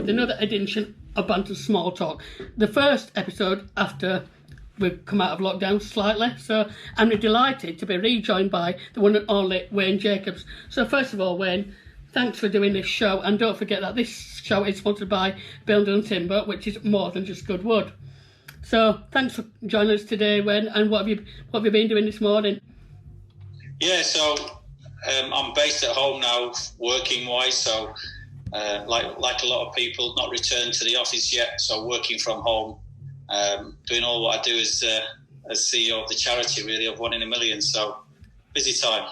with another edition of Bantam Small Talk. The first episode after we've come out of lockdown slightly, so I'm delighted to be rejoined by the one and only Wayne Jacobs. So first of all, Wayne, thanks for doing this show, and don't forget that this show is sponsored by Bantam Timber, which is more than just good wood. So thanks for joining us today, Wayne, and what have you been doing this morning? Yeah, so I'm based at home now, working-wise, so like a lot of people, not returned to the office yet, so working from home, doing all what I do as CEO of the charity, really, of 1 in a Million, so busy time.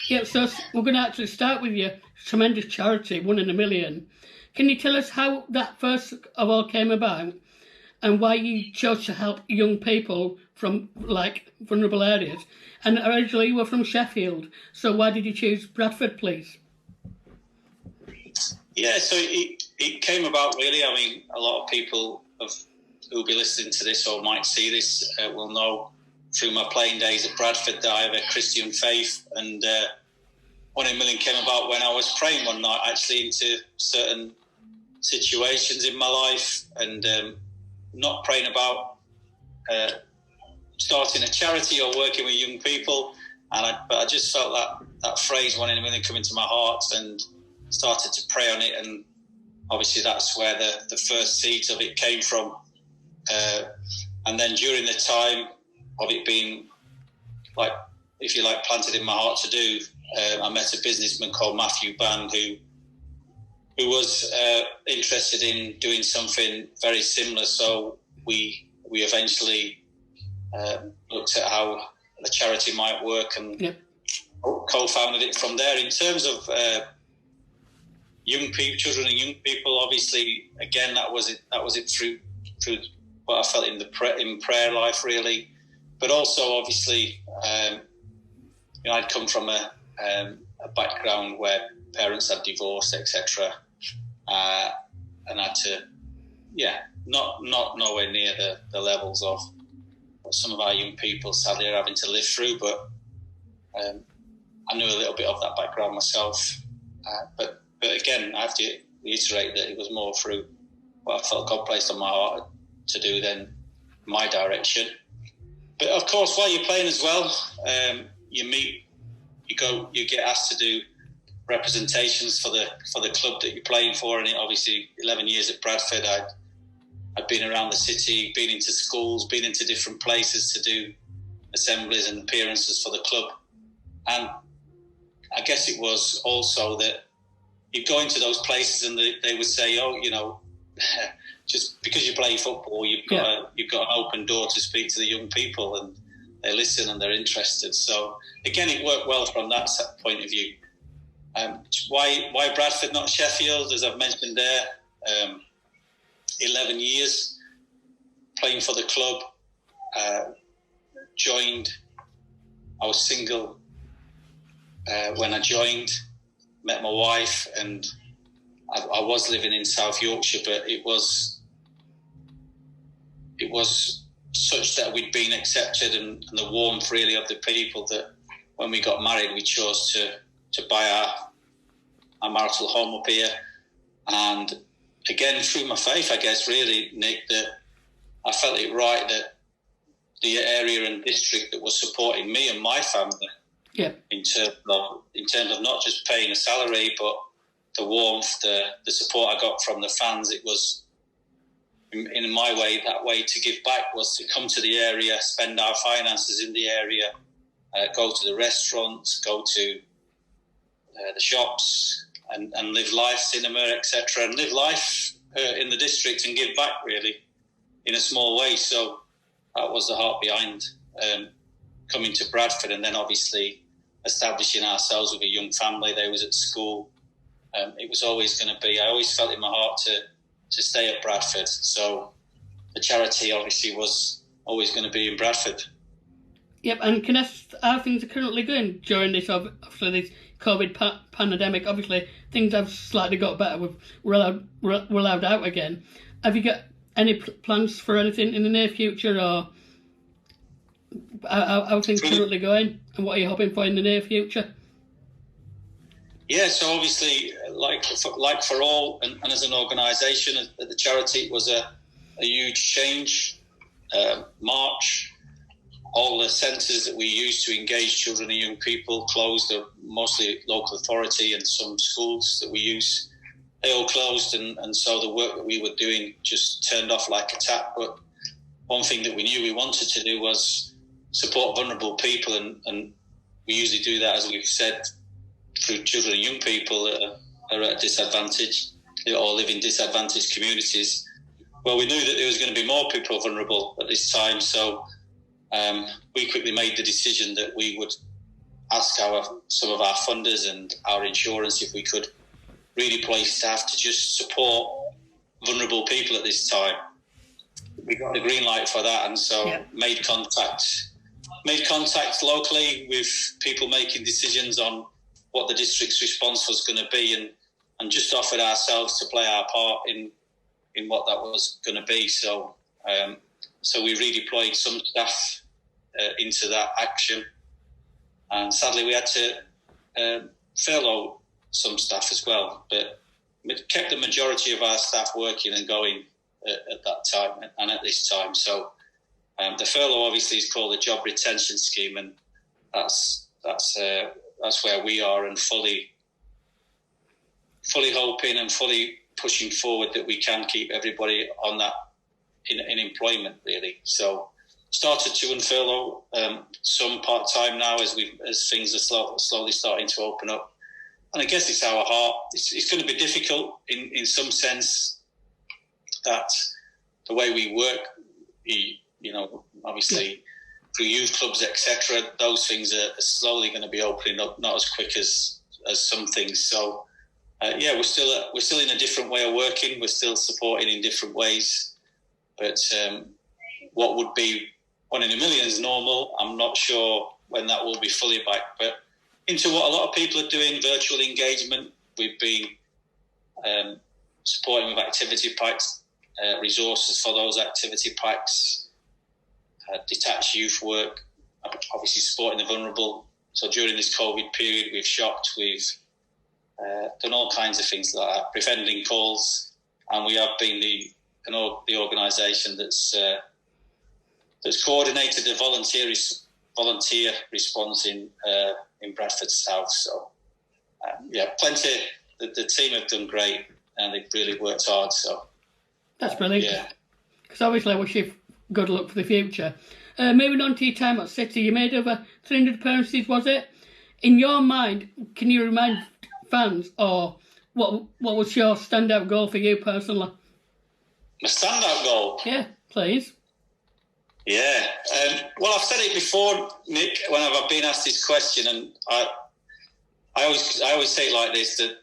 Yeah, so we're going to actually start with your tremendous charity, 1 in a Million. Can you tell us how that first of all came about and why you chose to help young people from, like, vulnerable areas? And originally you were from Sheffield, so why did you choose Bradford, please? Yeah, so it came about, really. I mean, a lot of people who'll be listening to this or might see this will know through my playing days at Bradford that I have a Christian faith, and 1 in a Million came about when I was praying one night, actually, into certain situations in my life, and not praying about starting a charity or working with young people, but I just felt that phrase 1 in a Million come into my heart and started to pray on it, and obviously that's where the first seeds of it came from. And then during the time of it being, like, if you like, planted in my heart to do, I met a businessman called Matthew Band who was interested in doing something very similar. So we eventually looked at how the charity might work and co-founded it from there. In terms of young people, children and young people, obviously, again, that was it through what I felt in prayer life, really. But also, obviously, I'd come from a background where parents had divorced, etc., and had to, not nowhere near the levels of what some of our young people sadly are having to live through. But I knew a little bit of that background myself. But again, I have to reiterate that it was more through what I felt God placed on my heart to do than my direction. But of course, while you're playing as well, you get asked to do representations for the club that you're playing for, and obviously 11 years at Bradford, I'd been around the city, been into schools, been into different places to do assemblies and appearances for the club. And I guess it was also that you go into those places and they would say, just because you play football, you've got an open door to speak to the young people, and they listen and they're interested. So again, it worked well from that point of view. Why Bradford, not Sheffield? As I've mentioned there, 11 years playing for the club. I was single when I joined, met my wife, and I was living in South Yorkshire, but it was such that we'd been accepted, and the warmth really of the people, that when we got married, we chose to buy our marital home up here. And again, through my faith, I guess, really, Nick, that I felt it right that the area and district that was supporting me and my family, in terms of not just paying a salary, but the warmth, the support I got from the fans, it was, in my way, that way to give back was to come to the area, spend our finances in the area, go to the restaurants, go to the shops, and live life, cinema, etc., and live life in the district and give back, really, in a small way. So that was the heart behind coming to Bradford, and then obviously establishing ourselves with a young family. They was at school. It was always going to be, I always felt in my heart to stay at Bradford. So the charity obviously was always going to be in Bradford. Yep, and can I ask how things are currently going during this, obviously, this COVID pandemic? Obviously, things have slightly got better. We're allowed out again. Have you got any plans for anything in the near future, or how are things currently going, and what are you hoping for in the near future? Yeah, so obviously, like for all, and as an organisation, at the charity, it was a huge change. March, all the centres that we used to engage children and young people closed. They're mostly local authority and some schools that we use. They all closed, and so the work that we were doing just turned off like a tap. But one thing that we knew we wanted to do was support vulnerable people, and we usually do that, as we've said, through children and young people that are at a disadvantage or live in disadvantaged communities. Well, we knew that there was going to be more people vulnerable at this time, so we quickly made the decision that we would ask some of our funders and our insurance if we could redeploy staff to just support vulnerable people at this time. We got the green light for that, and so made contact locally with people making decisions on what the district's response was going to be, and just offered ourselves to play our part in what that was going to be. So we redeployed some staff into that action, and sadly we had to furlough some staff as well, but we kept the majority of our staff working and going at that time and at this time. So the furlough obviously is called the job retention scheme, and that's where we are, and fully hoping and fully pushing forward that we can keep everybody on that in employment, really. So started to unfurlough some part-time now as things are slowly starting to open up. And I guess it's our heart. It's going to be difficult in some sense that the way we work, obviously through youth clubs, etc., those things are slowly going to be opening up, not as quick as some things. So we're still in a different way of working. We're still supporting in different ways. But what would be one in a million is normal. I'm not sure when that will be fully back. But into what a lot of people are doing, virtual engagement. We've been supporting with activity packs, resources for those activity packs, detached youth work, obviously supporting the vulnerable. So during this COVID period, we've shopped, we've done all kinds of things like that, preventing calls, and we have been the organisation that's coordinated the volunteer response in Bradford South. So plenty. The team have done great, and they've really worked hard. So that's brilliant. Yeah, because obviously I wish you good luck for the future. Moving on to your time at City, you made over 300 appearances, was it? In your mind, can you remind fans, or what was your standout goal for you personally? My standout goal? Yeah, please. Yeah. Well, I've said it before, Nick, when I've been asked this question, and I always say it like this, that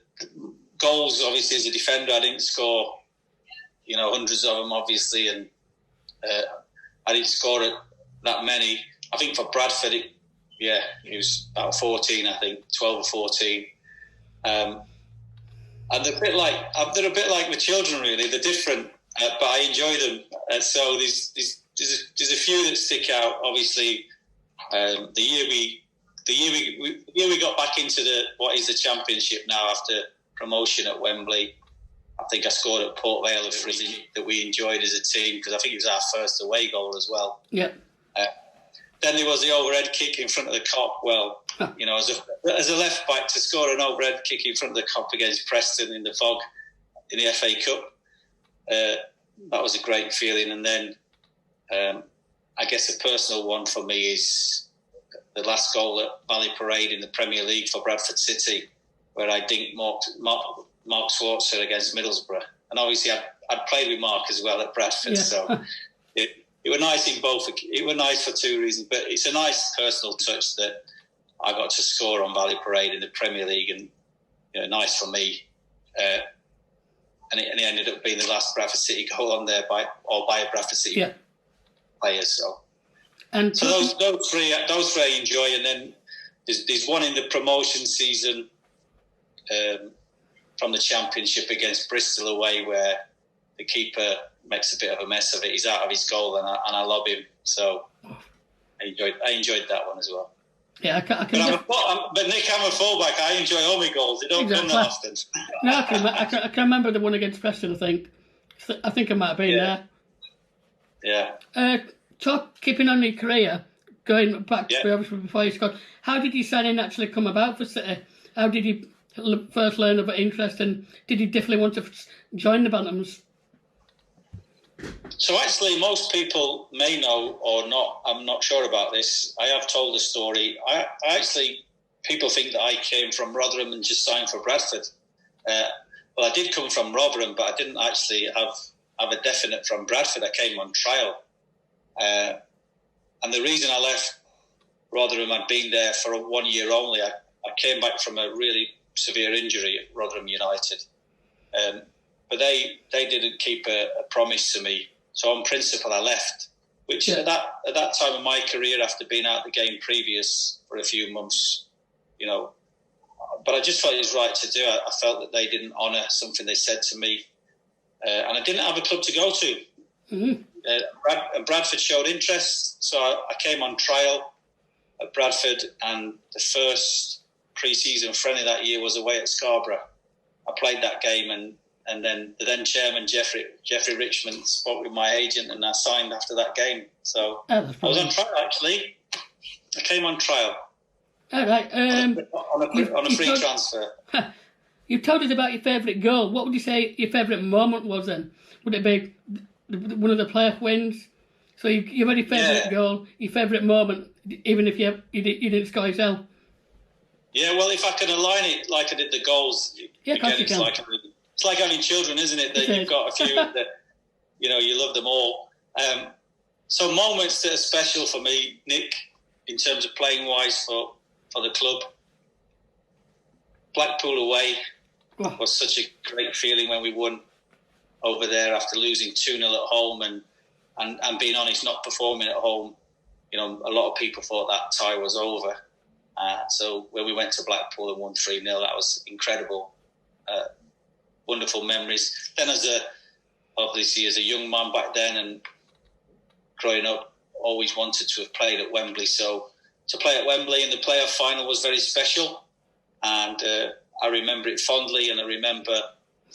goals, obviously, as a defender, I didn't score, hundreds of them, obviously, and I didn't score that many. I think for Bradford, it was about 14, I think, 12 or 14. And they're a bit like my children, really. They're different, but I enjoy them. So there's a few that stick out. Obviously, the year we got back into what is the Championship now after promotion at Wembley. I think I scored at Port Vale a free that we enjoyed as a team, because I think it was our first away goal as well. Yeah. Then there was the overhead kick in front of the Cop. Well, as a left back, to score an overhead kick in front of the Cop against Preston in the fog in the FA Cup, that was a great feeling. And then I guess a personal one for me is the last goal at Valley Parade in the Premier League for Bradford City, where I dinked Mark Schwarzer against Middlesbrough. And obviously I'd played with Mark as well at Bradford, so it was nice in both. It was nice for two reasons, but it's a nice personal touch that I got to score on Valley Parade in the Premier League, and nice for me. And it ended up being the last Bradford City goal on there by a Bradford City player. So those three I enjoy, and then there's one in the promotion season from the Championship against Bristol away, where the keeper makes a bit of a mess of it. He's out of his goal, and I lob him. So I enjoyed that one as well. Yeah, I But, can but Nick, I'm a fullback. I enjoy all my goals. They don't come that often. No, I can remember the one against Preston, I think I might have been there. Yeah. Keeping on your career, going back to obviously before you scored, how did your signing actually come about for City? How did you first learn about interest, and did you definitely want to join the Bantams? So actually, most people may know or not. I'm not sure about this. I have told the story. I actually, people think that I came from Rotherham and just signed for Bradford. Well, I did come from Rotherham, but I didn't actually have a definite from Bradford. I came on trial. And the reason I left Rotherham, I'd been there for 1 year only. I came back from a really severe injury at Rotherham United. But they didn't keep a promise to me. So on principle, I left, which at that time of my career, after being out the game previous for a few months, but I just felt it was right to do. I felt that they didn't honour something they said to me. And I didn't have a club to go to. Mm-hmm. Bradford showed interest, so I came on trial at Bradford, and the first pre-season friendly that year was away at Scarborough. I played that game, and then the then chairman Jeffrey Richmond spoke with my agent, and I signed after that game. So I was on trial actually. I came on trial. All right. On a free transfer. You told us about your favourite goal. What would you say your favourite moment was then? Would it be one of the playoff wins? So your very favourite goal, your favourite moment, even if you didn't score yourself? Yeah, well, if I can align it like I did the goals, it's like having children, isn't it? That you've got a few that, you love them all. So moments that are special for me, Nick, in terms of playing wise for the club. Blackpool away was such a great feeling when we won over there after losing 2-0 at home and being honest, not performing at home. A lot of people thought that tie was over. So when we went to Blackpool and won 3-0, that was incredible. Wonderful memories. Then obviously as a young man back then and growing up, always wanted to have played at Wembley. So to play at Wembley in the playoff final was very special. And I remember it fondly, and I remember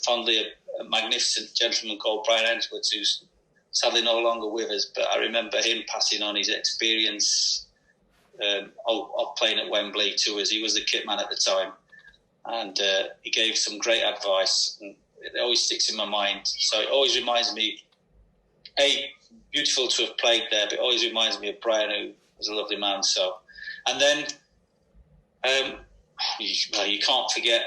fondly a magnificent gentleman called Brian Edwards, who's sadly no longer with us, but I remember him passing on his experience of playing at Wembley to us. He was the kit man at the time, and he gave some great advice, and it always sticks in my mind. So it always reminds me, beautiful to have played there, but it always reminds me of Brian, who was a lovely man. So, and then you can't forget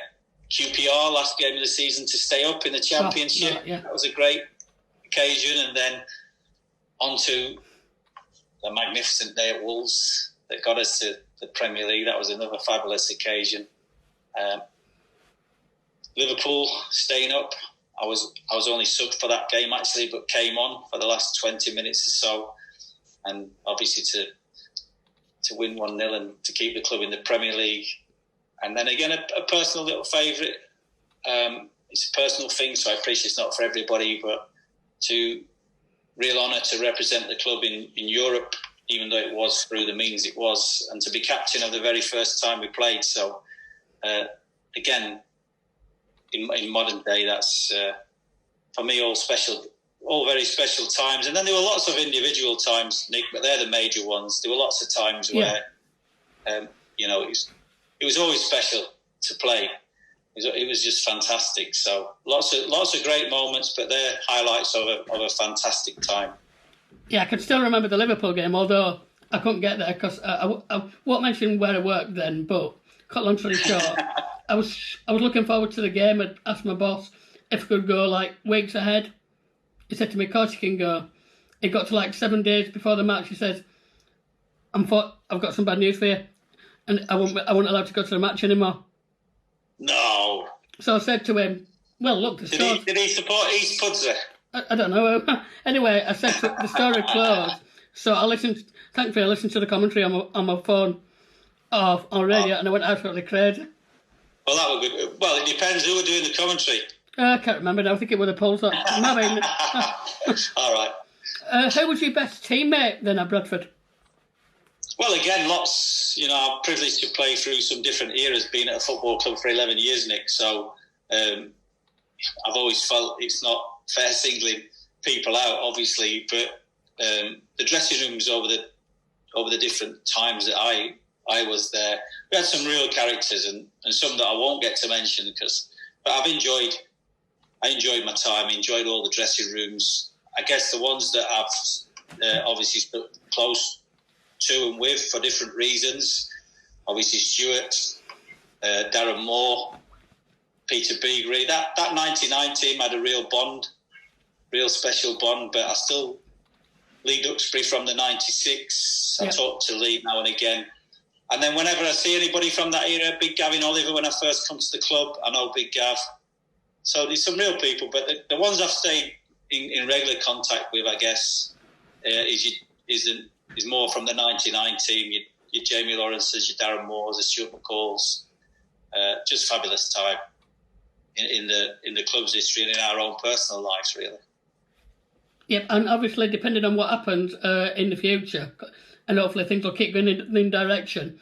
QPR, last game of the season to stay up in the Championship. That was a great occasion. And then on to the magnificent day at Wolves that got us to the Premier League. That was another fabulous occasion. Liverpool staying up. I was only subbed for that game actually, but came on for the last 20 minutes or so. And obviously to win 1-0 and to keep the club in the Premier League. And then again, a personal little favourite. It's a personal thing, so I appreciate it's not for everybody, but real honour to represent the club in Europe, even though it was through the means it was, and to be captain of the very first time we played. So, again, in modern day, that's, for me, all very special times. And then there were lots of individual times, Nick, but they're the major ones. There were lots of times where, it was always special to play. It was just fantastic. So lots of great moments, but they're highlights of a fantastic time. Yeah, I can still remember the Liverpool game, although I couldn't get there because I won't mention where I worked then. But cut long story short, I was looking forward to the game. I'd asked my boss if I could go like weeks ahead. He said to me, "Of course you can go." It got to like 7 days before the match. He said, I've got some bad news for you. And I wasn't allowed to go to the match anymore. No. So I said to him, "Well, look, the story." Did he support East Pudsey? I don't know. Anyway, I said the story closed. So thankfully, I listened to the commentary on my phone on radio, and I went absolutely crazy. Well, that would be. Well, it depends who were doing the commentary. I can't remember now. I think it was the Pulse. All right. Who was your best teammate then at Bradford? Well, again, I'm privileged to play through some different eras, being at a football club for 11 years, Nick. So I've always felt it's not fair singling people out, obviously, but the dressing rooms over the different times that I was there, we had some real characters and some that I won't get to mention but I enjoyed my time, enjoyed all the dressing rooms. I guess the ones that I've obviously stuck close to and with for different reasons, obviously Stuart, Darren Moore, Peter Beagrie. That 99 team had a real special bond, but I still Lee Duxbury from the 96. I talk to Lee now and again. And then whenever I see anybody from that era, Big Gavin Oliver, when I first come to the club, I know Big Gav. So there's some real people, but the ones I've stayed in regular contact with, I guess, is more from the 99 team. Your Jamie Lawrence's, your Darren Moore's, your Stuart McCall's. Just fabulous time in the club's history and in our own personal lives, really. Yep, and obviously depending on what happens in the future, and hopefully things will keep going in the direction.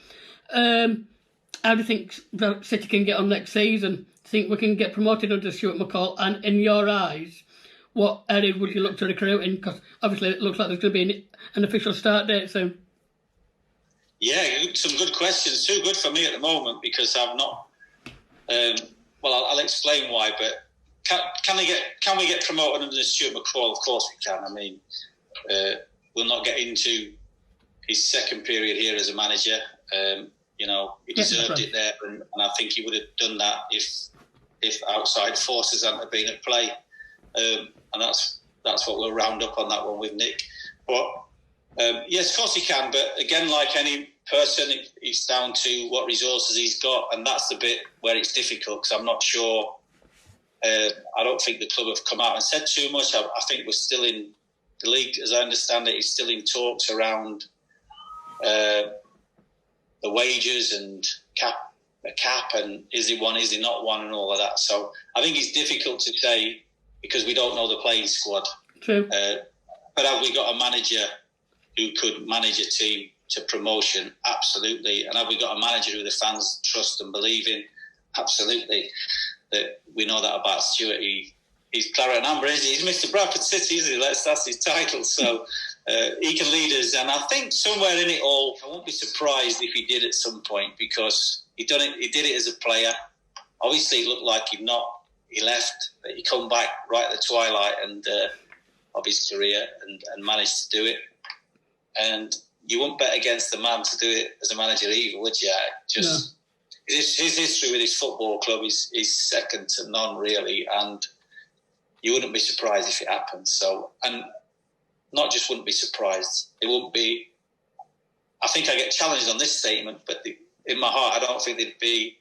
How do you think City can get on next season? Do you think we can get promoted under Stuart McCall? And in your eyes, what area would you look to recruit in? Because obviously it looks like there's going to be an official start date soon. Yeah, some good questions. Too good for me at the moment because I've not. I'll explain why. But can we get promoted under Stuart McCall? Of course we can. I mean, we'll not get into his second period here as a manager. He deserved it there, and I think he would have done that if outside forces hadn't have been at play. And that's what we'll round up on that one with Nick. But yes, of course he can. But again, like any person, it's down to what resources he's got, and that's the bit where it's difficult because I'm not sure. I don't think the club have come out and said too much. I think we're still in the league, as I understand it, is still in talks around the wages and a cap, and is he one, is he not one, and all of that. So I think it's difficult to say because we don't know the playing squad. True. But have we got a manager who could manage a team to promotion? Absolutely. And have we got a manager who the fans trust and believe in? Absolutely. That we know that about Stuart. He's Claret and Amber, isn't he? He's Mr. Bradford City, isn't he? That's his title. So he can lead us. And I think somewhere in it all, I won't be surprised if he did at some point because he did it as a player. Obviously, it looked like he left, but he come back right at the twilight of his career and managed to do it. And you wouldn't bet against the man to do it as a manager either, would you? Just no. His history with his football club is second to none, really, and you wouldn't be surprised if it happened. So, and not just wouldn't be surprised, it wouldn't be. I think I get challenged on this statement, but in my heart, I don't think there'd be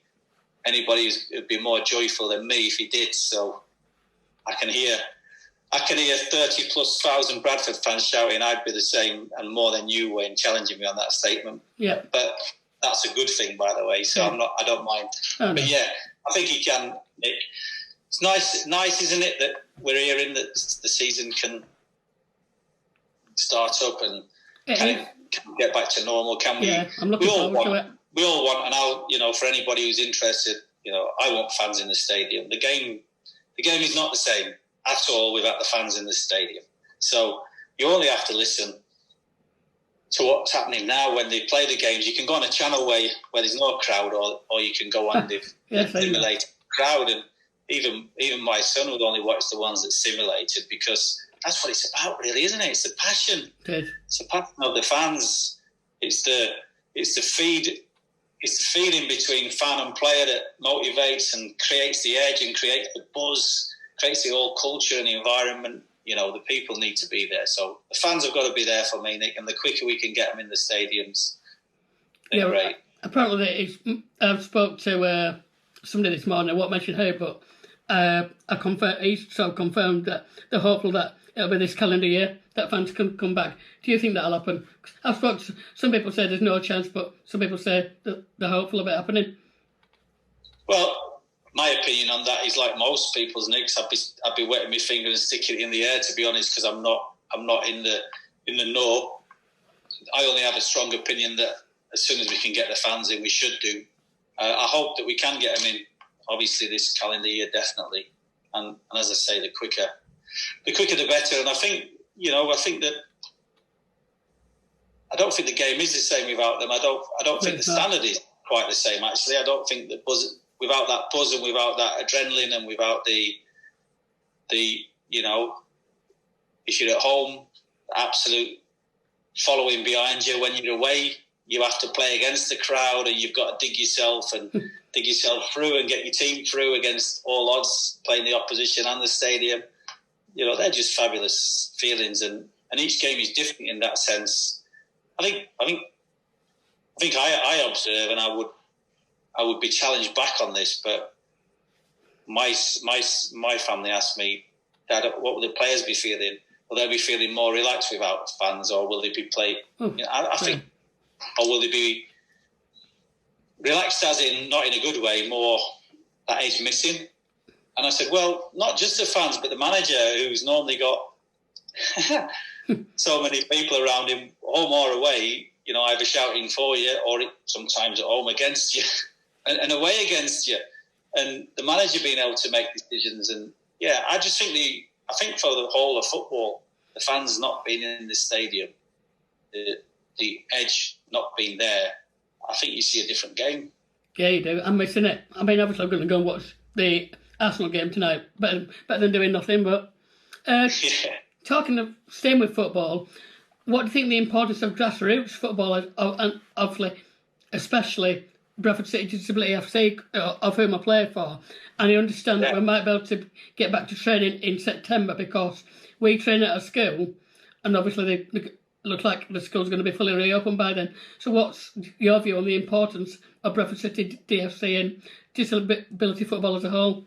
anybody who'd be more joyful than me if he did. So, I can hear 30,000+ Bradford fans shouting, "I'd be the same and more than you," when challenging me on that statement. Yeah, but that's a good thing, by the way. So I don't mind. Oh, but yeah, I think he can, Nick. It's nice, isn't it, that we're hearing that the season can start up and can get back to normal? Can we? Yeah, I'm looking forward to it. We all want, and for anybody who's interested, I want fans in the stadium. The game is not the same at all without the fans in the stadium. So you only have to listen to what's happening now when they play the games. You can go on a channel where there's no crowd, or you can go on the simulated crowd. And even my son would only watch the ones that simulated because that's what it's about, really, isn't it? It's the passion. Good. It's the passion of the fans. It's the feed. It's the feeding between fan and player that motivates and creates the edge and creates the buzz, creates the whole culture and the environment. The people need to be there. So the fans have got to be there for me, Nick, and the quicker we can get them in the stadiums, they're great. Apparently, I spoke to somebody this morning, I won't mention who, but he's sort of confirmed that they're hopeful that it'll be this calendar year that fans can come back. Do you think that'll happen? I've spoken to some people say there's no chance, but some people say that they're hopeful of it happening. Well, my opinion on that is like most people's, Nick. I'd be wetting my finger and sticking it in the air, to be honest, because I'm not in the know. I only have a strong opinion that as soon as we can get the fans in, we should do. I hope that we can get them in, obviously, this calendar year, definitely. And as I say, the quicker the better. And I think, that I don't think the game is the same without them. I don't think the standard is quite the same, actually. I don't think the buzz, without that buzz and without that adrenaline and without the if you're at home, absolute following behind you. When you're away, you have to play against the crowd and you've got to dig yourself through and get your team through against all odds, playing the opposition and the stadium. They're just fabulous feelings, and each game is different in that sense. I think I observe, and I would be challenged back on this, but my family asked me, Dad, what will the players be feeling? Will they be feeling more relaxed without fans, or will they be playing? I think, or will they be relaxed as in not in a good way, more that is missing? And I said, well, not just the fans, but the manager, who's normally got so many people around him, home or away, either shouting for you or sometimes at home against you and away against you. And the manager being able to make decisions. And I just think I think for the whole of football, the fans not being in the stadium, the edge not being there, I think you see a different game. Yeah, you do. I'm missing it. I mean, obviously I'm going to go and watch the Arsenal game tonight, better than doing nothing. But staying with football, what do you think the importance of grassroots football is, and obviously, especially Bradford City Disability FC, of whom I play for, and I understand that we might be able to get back to training in September because we train at a school, and obviously they look like the school's going to be fully reopened by then. So what's your view on the importance of Bradford City DFC and disability football as a whole?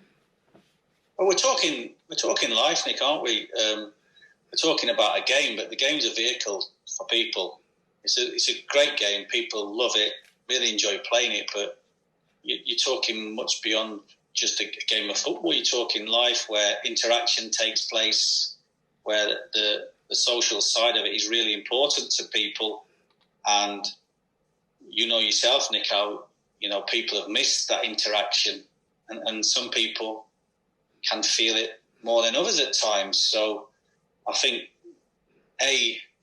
Well, we're talking life, Nick, aren't we? We're talking about a game, but the game's a vehicle for people. It's a great game. People love it, really enjoy playing it, but you're talking much beyond just a game of football. You're talking life where interaction takes place, where the social side of it is really important to people. And yourself, Nick, how people have missed that interaction, and some people can feel it more than others at times. So I think,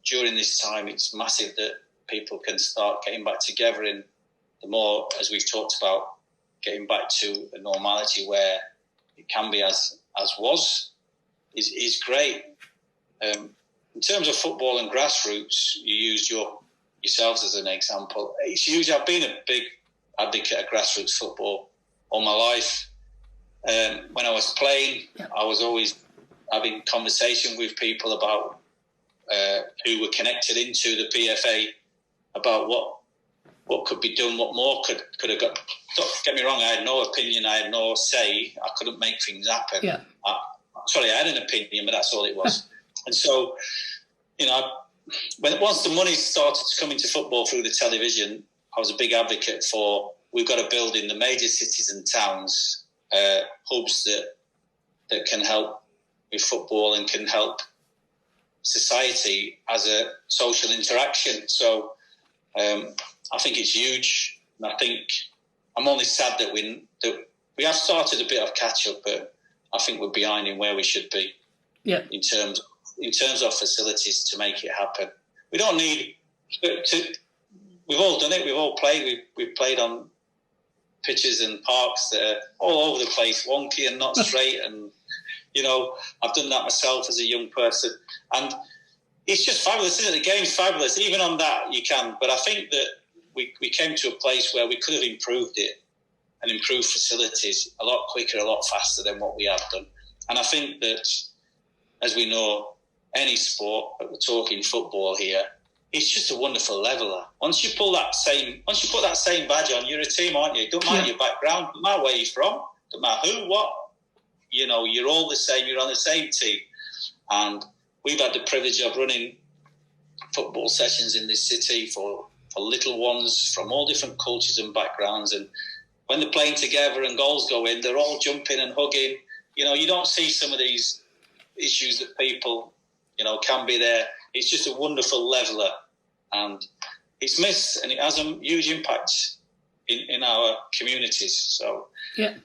during this time, it's massive that people can start getting back together, and the more, as we've talked about, getting back to a normality where it can be as was is great. In terms of football and grassroots, you used yourselves as an example. It's huge. I've been a big advocate of grassroots football all my life. When I was playing, I was always having conversation with people about who were connected into the PFA about what could be done, what more could have got. Don't get me wrong, I had no opinion, I had no say, I couldn't make things happen. Yeah. I had an opinion, but that's all it was. And so, once the money started to come into football through the television, I was a big advocate for, we've got to build in the major cities and towns hubs that can help with football and can help society as a social interaction. So I think it's huge, and I think I'm only sad that we have started a bit of catch up, but I think we're behind in where we should be. Yeah. In terms of facilities to make it happen, we don't need to. We've all done it. We've all played. We've played on pitches and parks that are all over the place, wonky and not straight. And I've done that myself as a young person, and it's just fabulous, isn't it? The game's fabulous. Even on that, you can. But I think that we came to a place where we could have improved it and improved facilities a lot quicker, a lot faster than what we have done. And I think that, as we know, any sport, but we're talking football here, it's just a wonderful leveler. Once you put that same badge on, you're a team, aren't you? It don't matter your background, don't matter where you're from, don't matter who, what. You're all the same. You're on the same team. And we've had the privilege of running football sessions in this city for little ones from all different cultures and backgrounds. And when they're playing together and goals go in, they're all jumping and hugging. You don't see some of these issues that people, can be there. It's just a wonderful leveler and it's missed, and it has a huge impact in our communities. So yeah,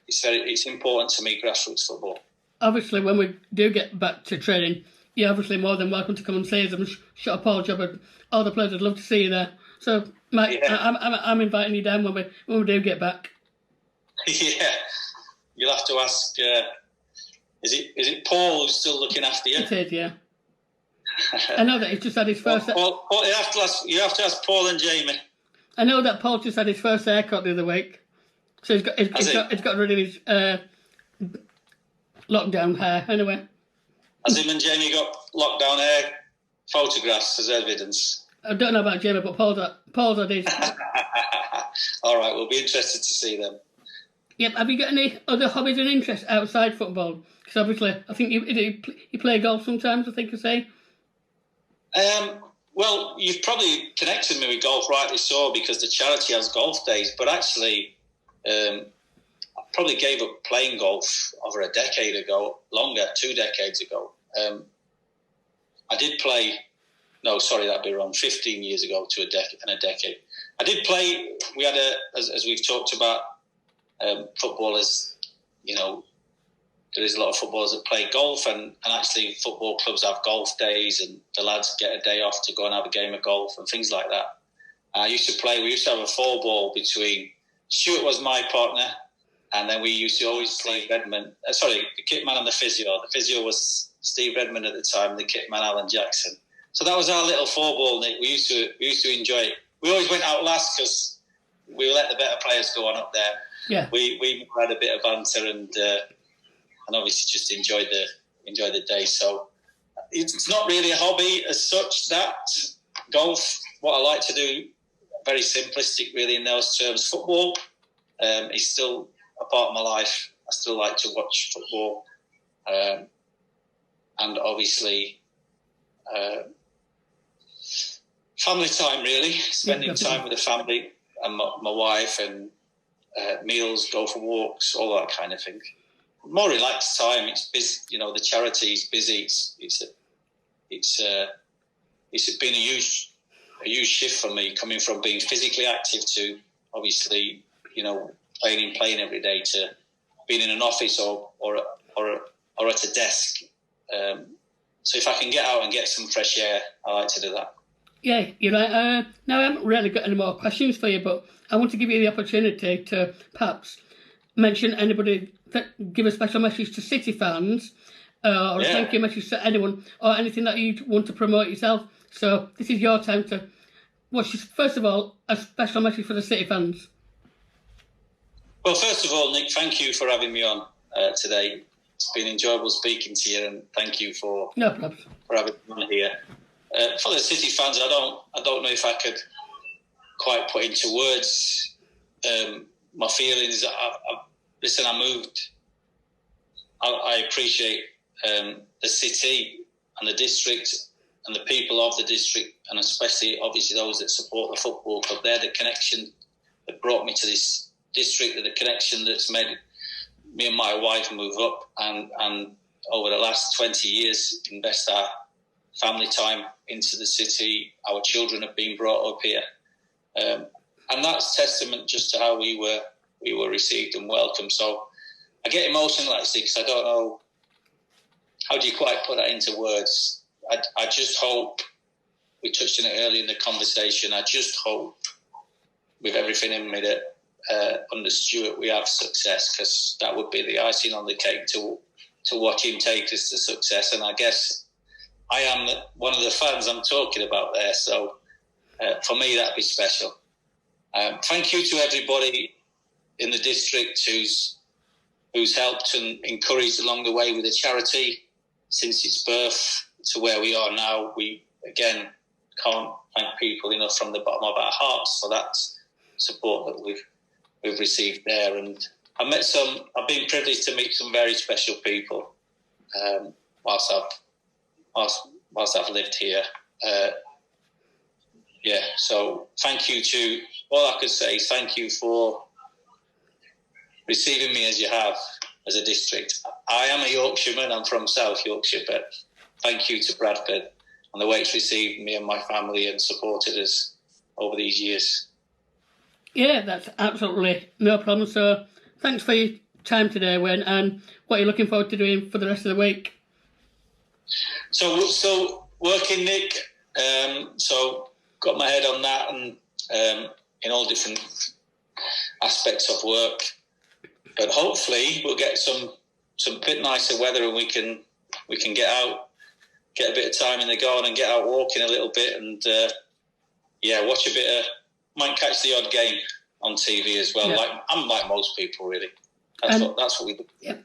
it's important to me, grassroots football. Obviously, when we do get back to training, you're obviously more than welcome to come and see us and shut a Paul job. And all the players would love to see you there. So, Mike, I'm inviting you down when we do get back. Yeah, you'll have to ask. Is it Paul who's still looking after you? It is, yeah. I know that he's just had his first. Paul, you have to ask Paul and Jamie. I know that Paul just had his first haircut the other week, so he's got rid of his lockdown hair anyway. Has him and Jamie got lockdown hair photographs as evidence? I don't know about Jamie, but Paul's had his. All right, we'll be interested to see them. Yep. Have you got any other hobbies and interests outside football? Because obviously, I think you play golf sometimes. I think you say. Well, you've probably connected me with golf, rightly so, because the charity has golf days. But actually, I probably gave up playing golf over a decade ago, longer, 2 decades ago. I did play. No, sorry, that'd be wrong. 15 years ago to a decade. I did play. We had as we've talked about, footballers. You know, there is a lot of footballers that play golf, and actually football clubs have golf days, and the lads get a day off to go and have a game of golf and things like that. We used to have a 4-ball between. Stuart was my partner, and then we used to always play Redmond. The kit man and the physio. The physio was Steve Redmond at the time, and the kit man Alan Jackson. So that was our little 4-ball, Nick. We used to enjoy it. We always went out last because we let the better players go on up there. Yeah. We had a bit of banter and obviously just enjoyed the day. So it's not really a hobby as such. That golf, what I like to do, very simplistic really in those terms. Football is still a part of my life. I still like to watch football, and obviously family time really, spending time with the family and my wife, and meals, go for walks, all that kind of thing. More relaxed time. It's busy, you know. The charity is busy. It's been a huge shift for me, coming from being physically active to obviously, you know, playing every day, to being in an office or at a desk. So if I can get out and get some fresh air, I like to do that. Yeah, you're right. Now, I haven't really got any more questions for you, but I want to give you the opportunity to perhaps mention anybody, give a special message to City fans, or a thank you message to anyone, or anything that you want to promote yourself. So this is your time to, first of all, a special message for the City fans. Well, first of all, Nick, thank you for having me on today. It's been enjoyable speaking to you, and thank you for having me on here. For the City fans, I don't know if I could quite put into words my feelings. Listen, I moved. I appreciate the city and the district and the people of the district, and especially, obviously, those that support the football club. They're the connection that brought me to this district, the connection that's made me and my wife move up, and over the last 20 years invest our family time into the city. Our children have been brought up here, and that's testament just to how we were received and welcomed. So I get emotional actually, because I don't know how do you quite put that into words. I just hope, we touched on it earlier in the conversation, I just hope with everything in me that under Stuart we have success, because that would be the icing on the cake to watch him take us to success. And I guess I am one of the fans I'm talking about there, so for me that'd be special. Thank you to everybody in the district who's helped and encouraged along the way with the charity since its birth to where we are now. We again can't thank people enough from the bottom of our hearts for that support that we've received there. And I've been privileged to meet some very special people whilst I've lived here. So thank you to, all I could say is thank you for receiving me as you have as a district. I am a Yorkshireman, I'm from South Yorkshire, but thank you to Bradford and the way it's received me and my family and supported us over these years. Yeah, that's absolutely no problem. So thanks for your time today, Wayne, and what you're looking forward to doing for the rest of the week. So we're still working, Nick. So got my head on that, and in all different aspects of work. But hopefully we'll get some bit nicer weather, and we can get out, get a bit of time in the garden, get out walking a little bit, and watch a bit of. Might catch the odd game on TV as well. Yeah. I'm like most people, really. That's what we do. Yeah.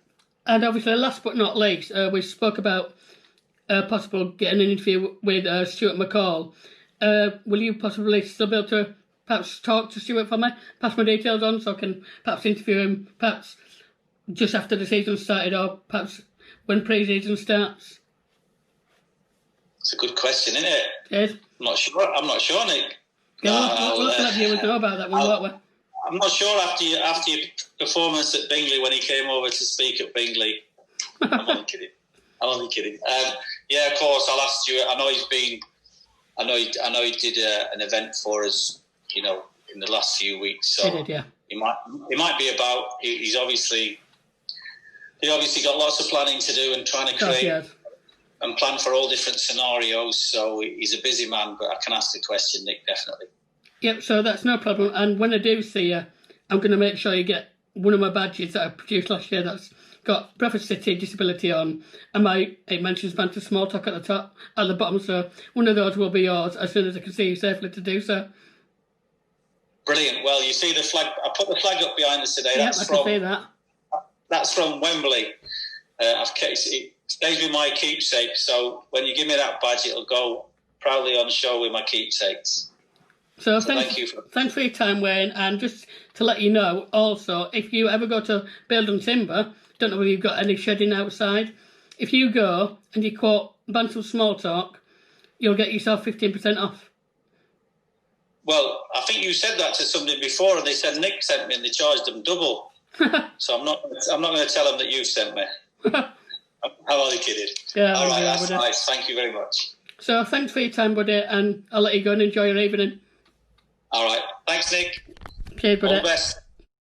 And obviously, last but not least, we spoke about possible getting an interview with Stuart McCall. Will you possibly still be able to perhaps talk to Stuart for me? Pass my details on so I can perhaps interview him, perhaps just after the season started, or perhaps when pre-season starts? It's a good question, isn't it? Yes. I'm not sure, Nick. Yeah, we'll let viewers know about that one, won't we? I'm not sure after your performance at Bingley when he came over to speak at Bingley. I'm only kidding. Of course, I'll ask Stuart. I know he did an event for us, in the last few weeks. So he did, yeah. He might be about. He obviously got lots of planning to do and trying to create and plan for all different scenarios. So he's a busy man, but I can ask the question, Nick, definitely. Yep, so that's no problem. And when I do see you, I'm going to make sure you get one of my badges that I produced last year that's got Bradford City Disability on, and it mentions Bantam Small Talk at the bottom, so one of those will be yours as soon as I can see you safely to do so. Brilliant. Well, you see the flag. I put the flag up behind us today. Yeah, I can see that. That's from Wembley. It stays with my keepsake, so when you give me that badge, it'll go proudly on show with my keepsakes. So thanks for your time, Wayne, and just to let you know, also, if you ever go to Bantam Timber, don't know whether you've got any shedding outside, if you go and you quote Bantam Small Talk, you'll get yourself 15% off. Well, I think you said that to somebody before, and they said Nick sent me, and they charged them double. So I'm not going to tell them that you sent me. I'm only kidding. Yeah, all right, that's nice. Thank you very much. So thanks for your time, buddy, and I'll let you go and enjoy your evening. All right. Thanks, Nick. Okay, buddy. All the best.